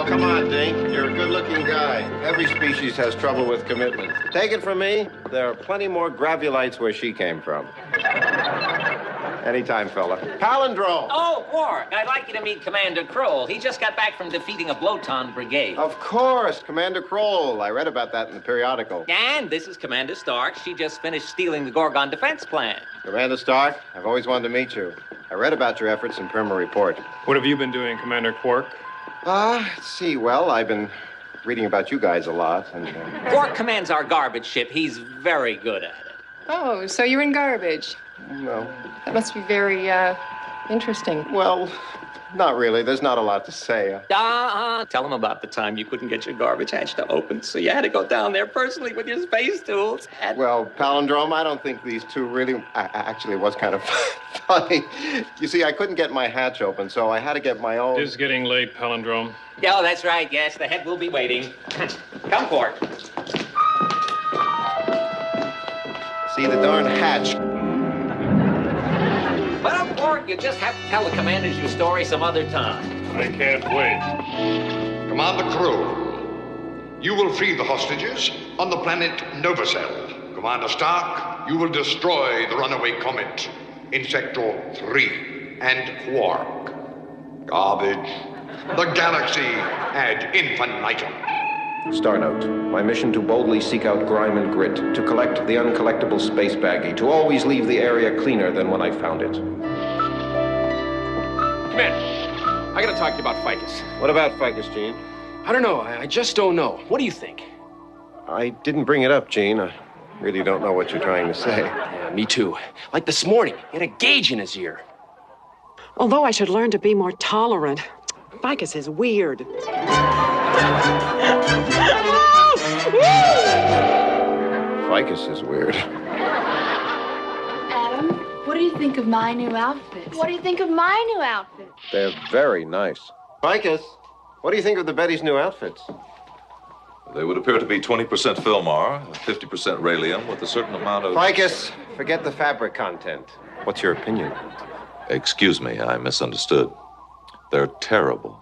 Oh, come on, Dink. You're a good-looking guy. Every species has trouble with commitment. Take it from me, there are plenty more gravulites where she came from. Anytime, fella. Palindrome! Oh, Quark, I'd like you to meet Commander Kroll. He just got back from defeating a Bloton brigade. Of course, Commander Kroll. I read about that in the periodical. And this is Commander Stark. She just finished stealing the Gorgon defense plan. Commander Stark, I've always wanted to meet you. I read about your efforts in Primer Report. What have you been doing, Commander Quark? Let's see. Well, I've been reading about you guys a lot. And Quark commands our garbage ship. He's very good at it. Oh, so you're in garbage. No. That must be very, interesting. Well, not really. There's not a lot to say. Tell him about the time you couldn't get your garbage hatch to open, so you had to go down there personally with your space tools. Well, Palindrome, I don't think these two really... Actually, it was kind of funny. You see, I couldn't get my hatch open, so I had to get my own... It is getting late, Palindrome. Yeah, oh, that's right, yes. The head will be waiting. Come, Quark. See the darn hatch. Well, Quark, you just have to tell the commanders your story some other time. I can't wait. Commander Kroll, you will free the hostages on the planet Novacell. Commander Stark, you will destroy the runaway comet in Sector 3. And Quark, garbage. The galaxy ad infinitum. Star note. My mission to boldly seek out grime and grit, to collect the uncollectible space baggie, to always leave the area cleaner than when I found it. Commander, I gotta talk to you about Ficus. What about Ficus, Gene? I don't know. I just don't know. What do you think? I didn't bring it up, Gene. I really don't know what you're trying to say. Yeah, me too. Like this morning, he had a gauge in his ear. Although I should learn to be more tolerant, Ficus is weird. Ficus is weird. Adam, what do you think of my new outfits? What do you think of my new outfits? They're very nice. Ficus, what do you think of the Betty's new outfits? They would appear to be 20% Filmar, 50% Raelium, with a certain amount of... Ficus, forget the fabric content. What's your opinion? Excuse me, I misunderstood. They're terrible.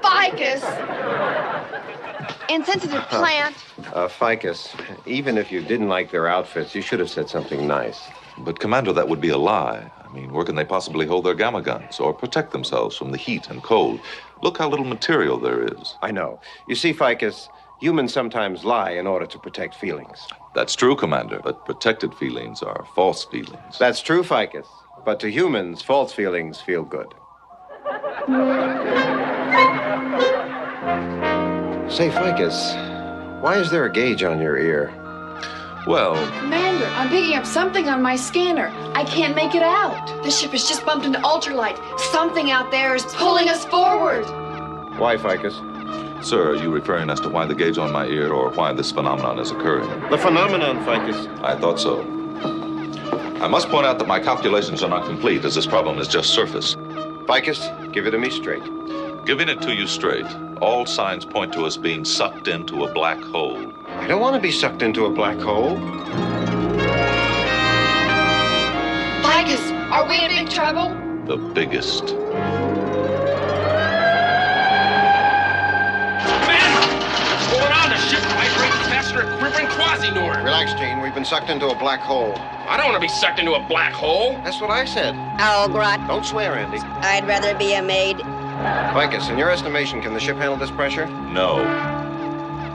Ficus! Insensitive plant. Ficus, even if you didn't like their outfits, you should have said something nice. But, Commander, that would be a lie. I mean, where can they possibly hold their gamma guns or protect themselves from the heat and cold? Look how little material there is. I know. You see, Ficus, humans sometimes lie in order to protect feelings. That's true, Commander, but protected feelings are false feelings. That's true, Ficus. But to humans, false feelings feel good. Say, Ficus, why is there a gauge on your ear? Well... Commander, I'm picking up something on my scanner. I can't make it out. The ship has just bumped into ultralight. Something out there is pulling us forward. Why, Ficus? Sir, are you referring as to why the gauge on my ear or why this phenomenon is occurring? The phenomenon, Ficus. I thought so. I must point out that my calculations are not complete, as this problem is just surface. Ficus, give it to me straight. Giving it to you straight, all signs point to us being sucked into a black hole. I don't want to be sucked into a black hole. Ficus, are we in big trouble? The biggest. What's going on? The ship vibrates faster than quivering quasi-Nord. Relax, Gene. We've been sucked into a black hole. I don't want to be sucked into a black hole. That's what I said. Oh, Grot. Don't swear, Andy. I'd rather be a maid. Ficus, in your estimation, can the ship handle this pressure? No.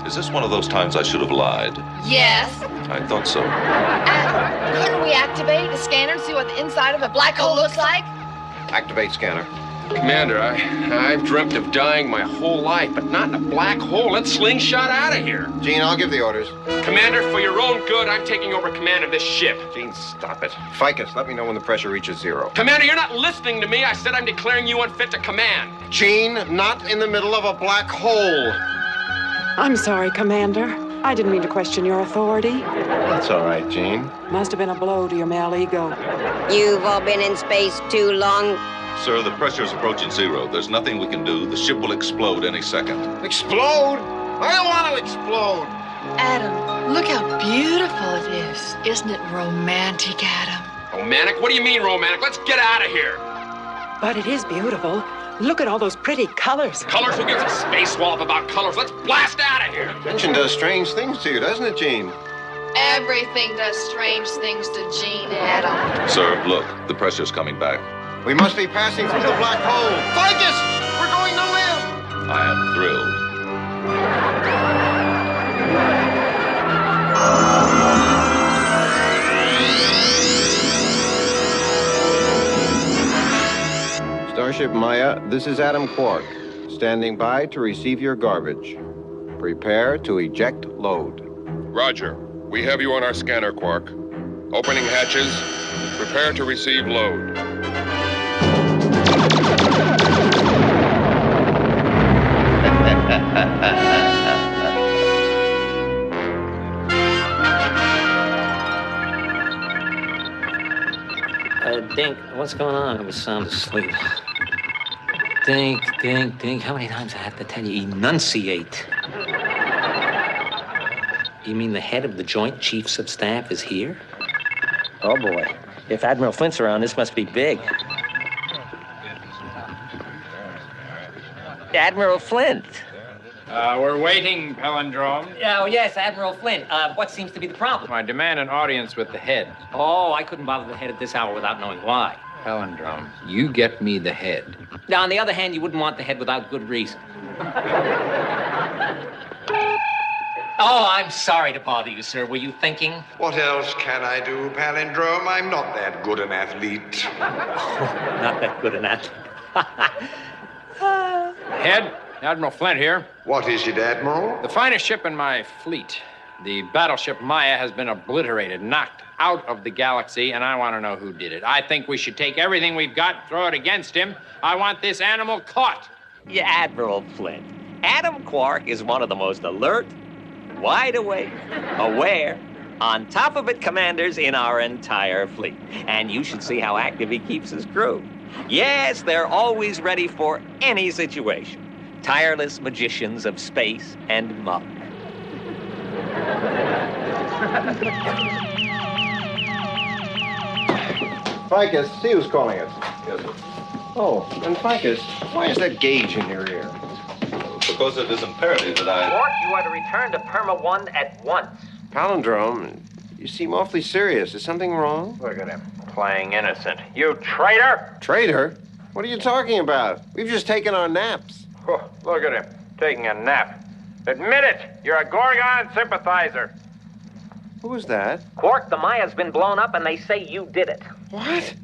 Is this one of those times I should have lied? Yes. I thought so. Couldn't we activate the scanner and see what the inside of a black hole looks like? Activate scanner. Commander, I've dreamt of dying my whole life, but not in a black hole. Let's slingshot out of here. Gene, I'll give the orders. Commander, for your own good, I'm taking over command of this ship. Gene, stop it. Ficus, let me know when the pressure reaches zero. Commander, you're not listening to me. I said I'm declaring you unfit to command. Gene, not in the middle of a black hole. I'm sorry, Commander. I didn't mean to question your authority. That's all right, Gene. Must have been a blow to your male ego. You've all been in space too long. Sir, the pressure's approaching zero. There's nothing we can do. The ship will explode any second. Explode? I don't want to explode. Adam, look how beautiful it is. Isn't it romantic, Adam? Romantic? What do you mean romantic? Let's get out of here. But it is beautiful. Look at all those pretty colors. Colors? Who gives a space swamp about colors? Let's blast out of here. Tension does strange things to you, doesn't it, Gene? Everything does strange things to Gene, Adam. Sir, look, the pressure's coming back. We must be passing through the black hole. Ficus! We're going to live! I am thrilled. Starship Maya, this is Adam Quark, standing by to receive your garbage. Prepare to eject load. Roger. We have you on our scanner, Quark. Opening hatches. Prepare to receive load. Dink, what's going on? I was sound asleep. Dink, Dink, Dink. How many times I have to tell you? Enunciate. You mean the head of the Joint Chiefs of Staff is here? Oh, boy. If Admiral Flint's around, this must be big. Admiral Flint. We're waiting, Palindrome. Oh, yes, Admiral Flint. What seems to be the problem? I demand an audience with the head. Oh, I couldn't bother the head at this hour without knowing why. Palindrome, you get me the head. Now, on the other hand, you wouldn't want the head without good reason. Oh, I'm sorry to bother you, sir. Were you thinking? What else can I do, Palindrome? I'm not that good an athlete. Oh, not that good an athlete. Head, Admiral Flint here. What is it, Admiral? The finest ship in my fleet, the battleship Maya, has been obliterated, knocked out of the galaxy, and I want to know who did it. I think we should take everything we've got, throw it against him. I want this animal caught. Yeah, Admiral Flint. Adam Quark is one of the most alert, wide awake, aware, on top of it commanders in our entire fleet. And you should see how active he keeps his crew. Yes, they're always ready for any situation. Tireless magicians of space and muck. Ficus, see who's calling us. Yes, sir. Oh, and Ficus, why is that gauge in your ear? Because it is imperative that I... Quark, you are to return to Perma 1 at once. Palindrome, you seem awfully serious. Is something wrong? Look at him, playing innocent. You traitor! Traitor? What are you talking about? We've just taken our naps. Oh, look at him, taking a nap. Admit it, you're a Gorgon sympathizer. Who was that? Quark, the Maya's been blown up and they say you did it. What?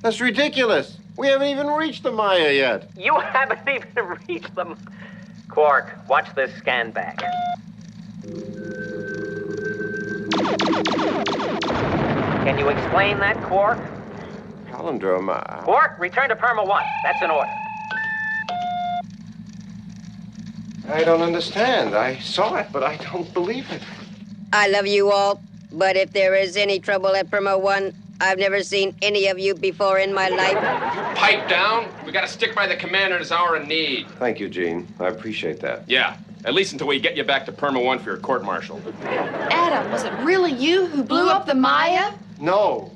That's ridiculous. We haven't even reached the Maya yet. You haven't even reached them. Quark, watch this scan back. Can you explain that, Quark? Palindrome, Quark, return to Perma 1. That's an order. I don't understand. I saw it, but I don't believe it. I love you all, but if there is any trouble at Perma 1, I've never seen any of you before in my life. Pipe down. We gotta stick by the commander in his hour of need. Thank you, Gene. I appreciate that. Yeah, at least until we get you back to Perma 1 for your court-martial. Adam, was it really you who blew up the Maya? No.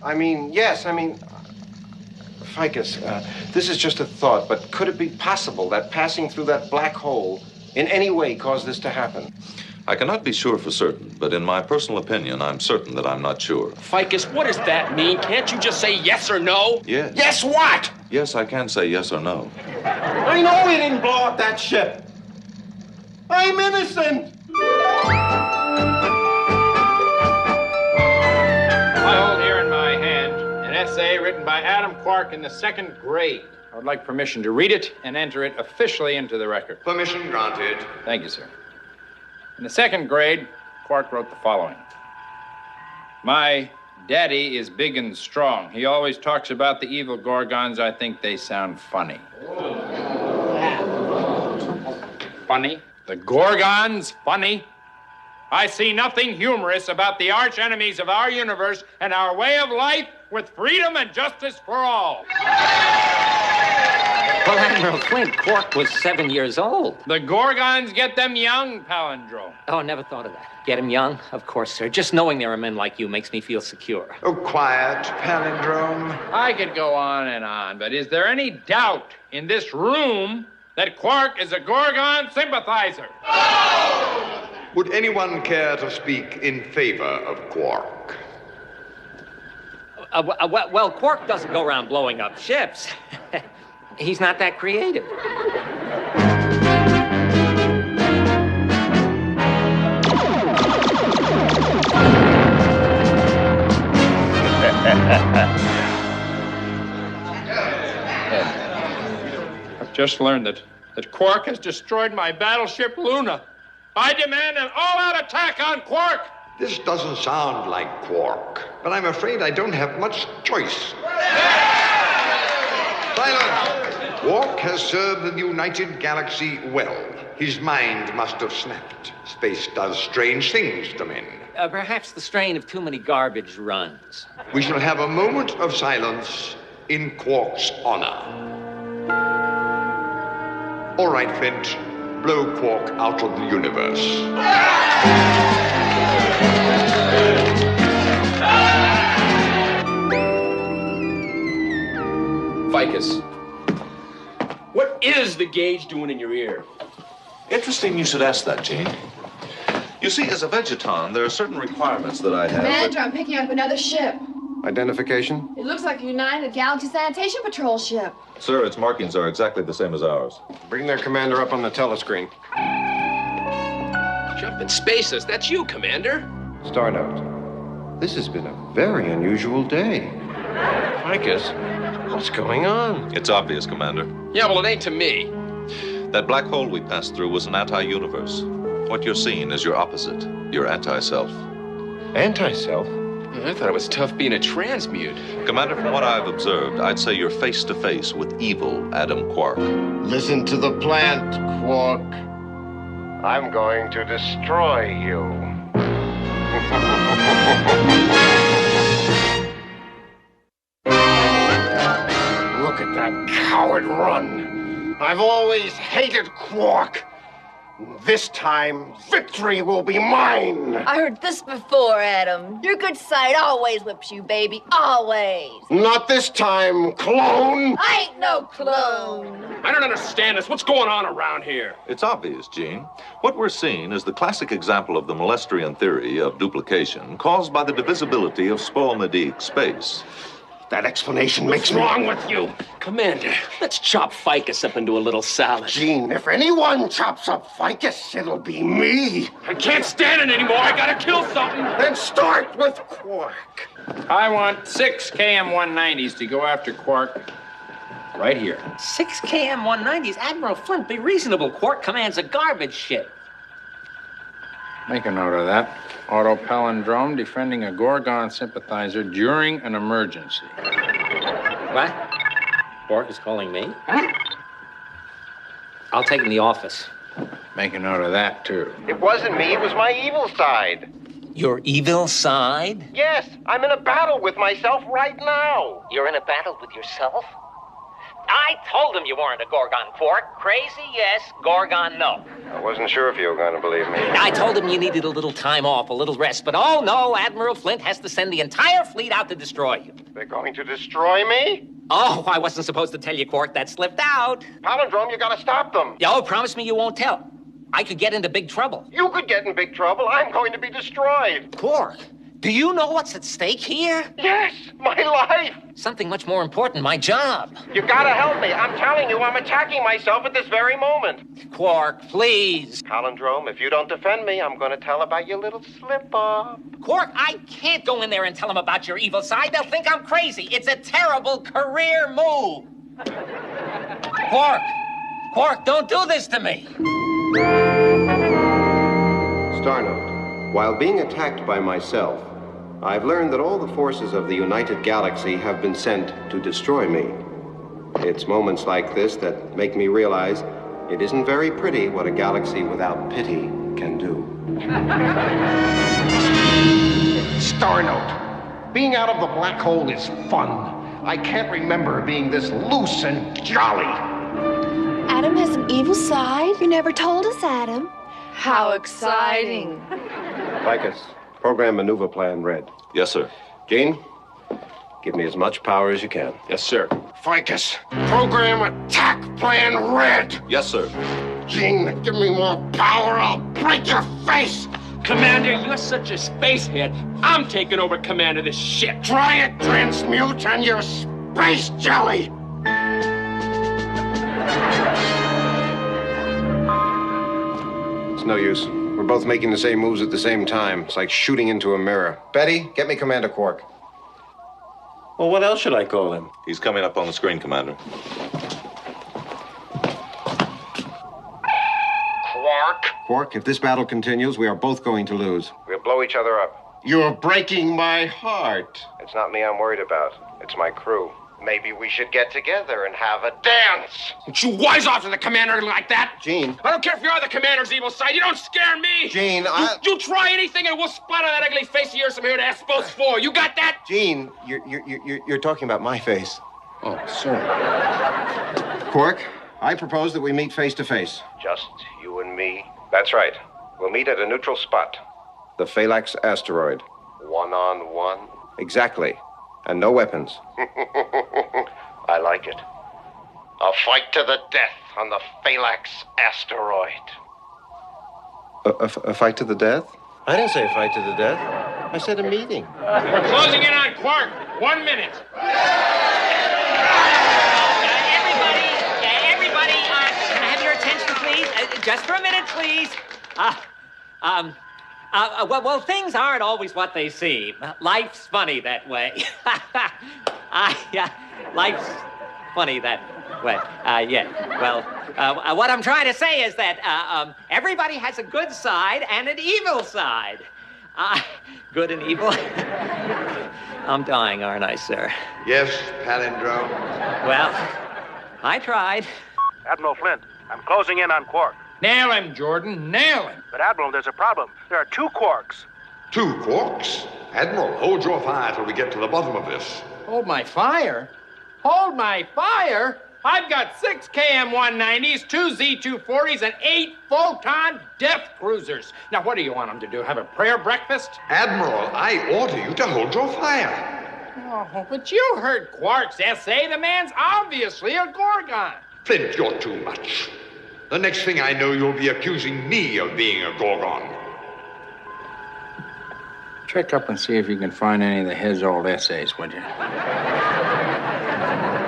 Yes. Ficus, this is just a thought, but could it be possible that passing through that black hole in any way caused this to happen? I cannot be sure for certain, but in my personal opinion, I'm certain that I'm not sure. Ficus, what does that mean? Can't you just say yes or no? Yes. Yes, what? Yes, I can say yes or no. I know we didn't blow up that ship. I'm innocent. I hold here in my hand an essay written by Adam Quark in the 2nd grade. I would like permission to read it and enter it officially into the record. Permission granted. Thank you, sir. In the 2nd grade, Quark wrote the following. My daddy is big and strong. He always talks about the evil Gorgons. I think they sound funny. Funny? The Gorgons? Funny? I see nothing humorous about the arch enemies of our universe and our way of life with freedom and justice for all. Well, Admiral Flint, Quark was 7 years old. The Gorgons get them young, Palindrome. Oh, never thought of that. Get him young? Of course, sir. Just knowing there are men like you makes me feel secure. Oh, quiet, Palindrome. I could go on, but is there any doubt in this room that Quark is a Gorgon sympathizer? No! Would anyone care to speak in favor of Quark? Well, Quark doesn't go around blowing up ships. He's not that creative. I've just learned that Quark has destroyed my battleship Luna. I demand an all-out attack on Quark! This doesn't sound like Quark, but I'm afraid I don't have much choice. Silence! Quark has served the United Galaxy well. His mind must have snapped. Space does strange things to men. Perhaps the strain of too many garbage runs. We shall have a moment of silence in Quark's honor. All right, Flint. Blow Quark out of the universe. Ficus, what is the gauge doing in your ear? Interesting you should ask that, Gene. You see, as a Vegeton, there are certain requirements that I have. Commander, I'm picking up another ship. Identification? It looks like a United Galaxy Sanitation Patrol ship. Sir, its markings are exactly the same as ours. Bring their commander up on the telescreen. Jumping spaces, that's you, Commander. Star Note. This has been a very unusual day. Ficus, what's going on? It's obvious, Commander. Yeah, well, it ain't to me. That black hole we passed through was an anti-universe. What you're seeing is your opposite, your anti-self. Anti-self? I thought it was tough being a transmute. Commander, from what I've observed, I'd say you're face to face with evil Adam Quark. Listen to the plant, Quark. I'm going to destroy you. Look at that coward run. I've always hated Quark. This time, victory will be mine. I heard this before, Adam. Your good side always whips you, baby. Always. Not this time, clone. I ain't no clone. I don't understand this. What's going on around here? It's obvious, Gene. What we're seeing is the classic example of the Molestrian theory of duplication caused by the divisibility of Spalmadique space. That explanation makes me... What's wrong with you? Commander, let's chop Ficus up into a little salad. Gene, if anyone chops up Ficus, it'll be me. I can't stand it anymore. I gotta kill something. Then start with Quark. I want 6 KM-190s to go after Quark right here. 6 KM-190s? Admiral Flint, be reasonable. Quark commands a garbage ship. Make a note of that. Auto-palindrome defending a Gorgon sympathizer during an emergency. What? Quark is calling me? Huh? I'll take him to the office. Make a note of that, too. It wasn't me, it was my evil side. Your evil side? Yes, I'm in a battle with myself right now. You're in a battle with yourself? I told him you weren't a Gorgon, Quark. Crazy, yes. Gorgon, no. I wasn't sure if you were going to believe me. I told him you needed a little time off, a little rest. But oh, no, Admiral Flint has to send the entire fleet out to destroy you. They're going to destroy me? Oh, I wasn't supposed to tell you, Quark. That slipped out. Palindrome, you got to stop them. Oh, promise me you won't tell. I could get into big trouble. You could get in big trouble. I'm going to be destroyed. Quark, do you know what's at stake here? Yes, my life. Something much more important, my job. You gotta help me. I'm telling you, I'm attacking myself at this very moment. Quark, please. Palindrome, if you don't defend me, I'm gonna tell about your little slip-up. Quark, I can't go in there and tell them about your evil side. They'll think I'm crazy. It's a terrible career move. Quark, don't do this to me. Star Note. While being attacked by myself, I've learned that all the forces of the United Galaxy have been sent to destroy me. It's moments like this that make me realize it isn't very pretty what a galaxy without pity can do. Star Note. Being out of the black hole is fun. I can't remember being this loose and jolly. Adam has an evil side? You never told us, Adam. How exciting. Ficus, program maneuver plan red. Yes, sir. Gene, give me as much power as you can. Yes, sir. Ficus, program attack plan red. Yes, sir. Gene, give me more power, I'll break your face. Commander, you're such a spacehead. I'm taking over command of this ship. Try it, transmute, and you're space jelly. It's no use. We're both making the same moves at the same time. It's like shooting into a mirror. Betty, get me Commander Quark. Well, what else should I call him? He's coming up on the screen, Commander. Quark. Quark, if this battle continues, we are both going to lose. We'll blow each other up. You're breaking my heart. It's not me I'm worried about. It's my crew. Maybe we should get together and have a dance. Don't you wise off to the commander like that. Gene. I don't care if you're on the commander's evil side. You don't scare me. Gene, You try anything and we'll spot on that ugly face of yours from here to Espos 4. You got that? Gene, you're talking about my face. Oh, sorry. Quark, I propose that we meet face to face. Just you and me. That's right. We'll meet at a neutral spot. The Phalanx asteroid. One-on-one. Exactly. And no weapons. I like it. A fight to the death on the Phalanx asteroid. A fight to the death? I didn't say a fight to the death. I said a meeting. We're closing in on Quark. 1 minute. Everybody, can I have your attention, please? Just for a minute, please. Well, things aren't always what they seem. Life's funny that way. Life's funny that way. What I'm trying to say is that everybody has a good side and an evil side. Good and evil. I'm dying, aren't I, sir? Yes, Palindrome. Well, I tried. Admiral Flint, I'm closing in on Quark. Nail him, Jordan. Nail him. But, Admiral, there's a problem. There are 2 Quarks. 2 Quarks? Admiral, hold your fire till we get to the bottom of this. Hold my fire? Hold my fire? I've got 6 KM-190s, 2 Z-240s, and 8 Photon Death Cruisers. Now, what do you want them to do? Have a prayer breakfast? Admiral, I order you to hold your fire. Oh, but you heard Quark's essay. The man's obviously a Gorgon. Flint, you're too much. The next thing I know, you'll be accusing me of being a Gorgon. Check up and see if you can find any of his old essays, would you?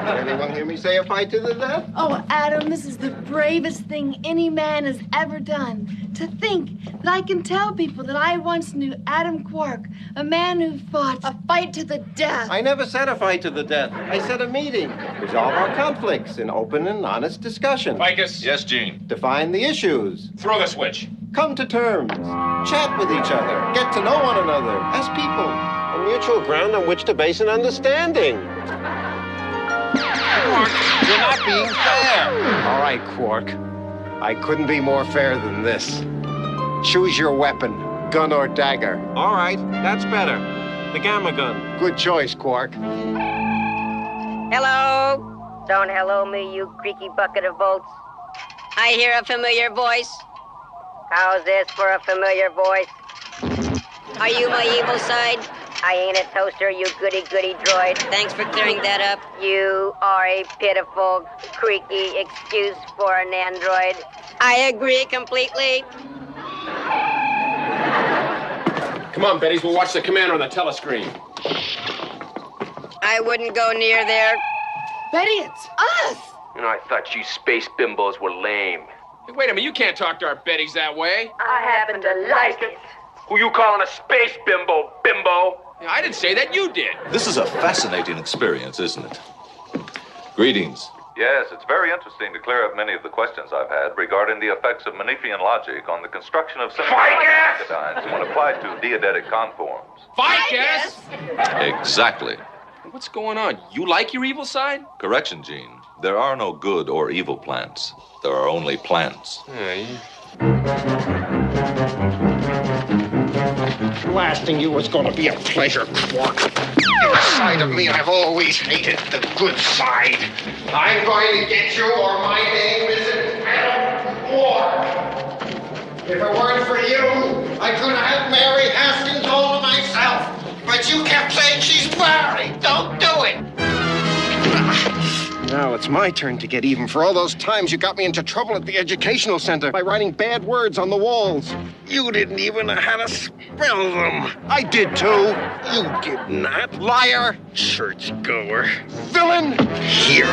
Did anyone hear me say a fight to the death? Oh, Adam, this is the bravest thing any man has ever done. To think that I can tell people that I once knew Adam Quark, a man who fought a fight to the death. I never said a fight to the death. I said a meeting. Resolve our conflicts in open and honest discussion. Ficus. Yes, Gene. Define the issues. Throw the switch. Come to terms. Chat with each other. Get to know one another as people. A mutual ground on which to base an understanding. Quark, you're not being fair. All right, Quark. I couldn't be more fair than this. Choose your weapon, gun or dagger. All right, that's better. The gamma gun. Good choice, Quark. Hello? Don't hello me, you creaky bucket of bolts. I hear a familiar voice. How's this for a familiar voice? Are you my evil side? I ain't a toaster, you goody-goody droid. Thanks for clearing that up. You are a pitiful, creaky excuse for an android. I agree completely. Come on, Betty, we'll watch the commander on the telescreen. I wouldn't go near there. Betty, it's us. You know, I thought you space bimbos were lame. Hey, wait a minute, you can't talk to our Bettys that way. I happen to like it. Who you calling a space bimbo, bimbo? I didn't say that, you did. This is a fascinating experience, isn't it? Greetings. Yes, it's very interesting to clear up many of the questions I've had regarding the effects of Menefean logic on the construction of semiconductors when applied to diedetic conforms. Ficus! Exactly. What's going on? You like your evil side? Correction, Gene. There are no good or evil plants. There are only plants. Blasting you was gonna be a pleasure, Quark. Inside of me, I've always hated the good side. I'm going to get you, or my name isn't Adam Quark. If it weren't for you, I could have Mary Haskins all to myself. But you kept saying she's married. Don't do it. Now it's my turn to get even for all those times you got me into trouble at the educational center by writing bad words on the walls. You didn't even know how to spell them. I did too. You did not. Liar. Churchgoer. Villain. Hero.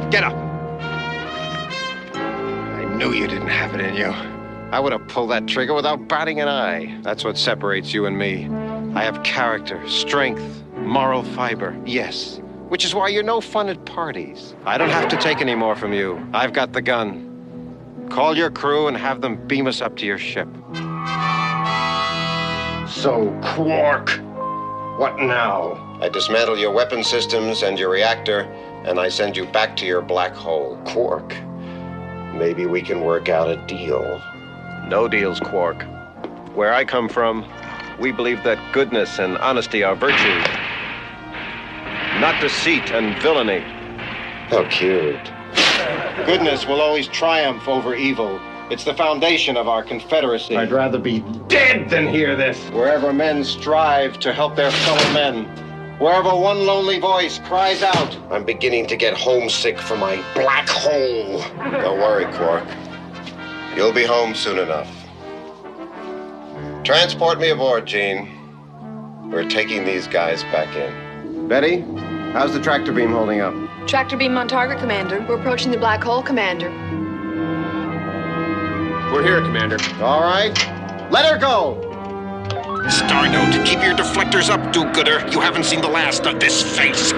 Get up. I knew you didn't have it in you. I would have pulled that trigger without batting an eye. That's what separates you and me. I have character, strength, moral fiber, yes. Which is why you're no fun at parties. I don't have to take any more from you. I've got the gun. Call your crew and have them beam us up to your ship. So, Quark, what now? I dismantle your weapon systems and your reactor, and I send you back to your black hole. Quark, maybe we can work out a deal. No deals, Quark. Where I come from, we believe that goodness and honesty are virtues, not deceit and villainy. How cute. Goodness will always triumph over evil. It's the foundation of our confederacy. I'd rather be dead than hear this. Wherever men strive to help their fellow men, wherever one lonely voice cries out, I'm beginning to get homesick for my black hole. Don't worry, Quark. You'll be home soon enough. Transport me aboard, Gene. We're taking these guys back in. Betty, how's the tractor beam holding up? Tractor beam on target, Commander. We're approaching the black hole, Commander. We're here, Commander. All right. Let her go! Starnote, keep your deflectors up, do-gooder. You haven't seen the last of this face.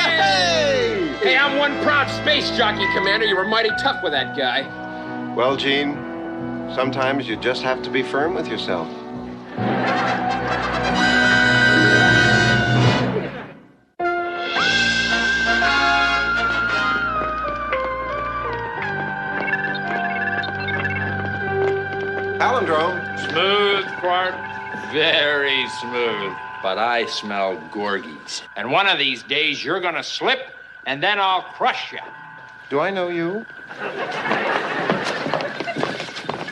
Hey! Hey, I'm one proud space jockey, Commander. You were mighty tough with that guy. Well, Gene, sometimes you just have to be firm with yourself. Palindrome. Smooth, Quark. Very smooth. But I smell Gorgies. And one of these days, you're gonna slip, and then I'll crush you. Do I know you?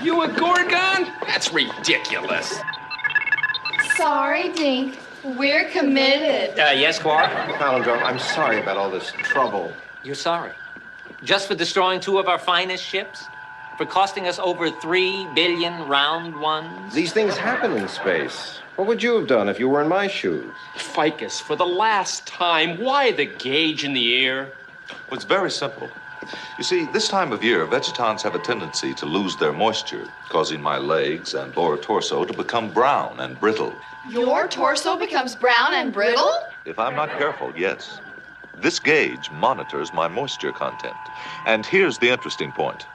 You a Gorgon? That's ridiculous. Sorry, Dink. We're committed. Yes, Quark? Palindrome, I'm sorry about all this trouble. You're sorry? Just for destroying two of our finest ships? For costing us over 3 billion round ones? These things happen in space. What would you have done if you were in my shoes? Ficus, for the last time, why the gauge in the air? Well, it's very simple. You see, this time of year, vegetons have a tendency to lose their moisture, causing my legs and lower torso to become brown and brittle. Your torso becomes brown and brittle? If I'm not careful, yes. This gauge monitors my moisture content. And here's the interesting point.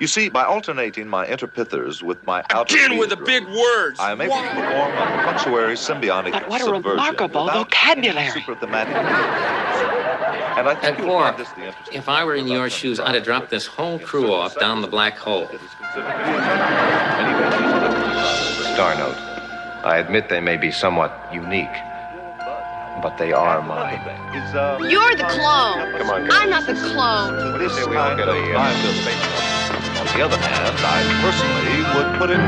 You see, by alternating my interpithers with my outer Again with the big words! I am able to perform a punctuary symbiotic But what a subversion remarkable without vocabulary. Superthematic. And I think you'll Quark, find this the interesting if I were in your shoes, I'd have dropped this whole crew off down the black hole. Starnote, I admit they may be somewhat unique, but they are mine. You're the clone. Come on, guys. I'm not the clone. This kind of mind. On the other hand, I personally would put it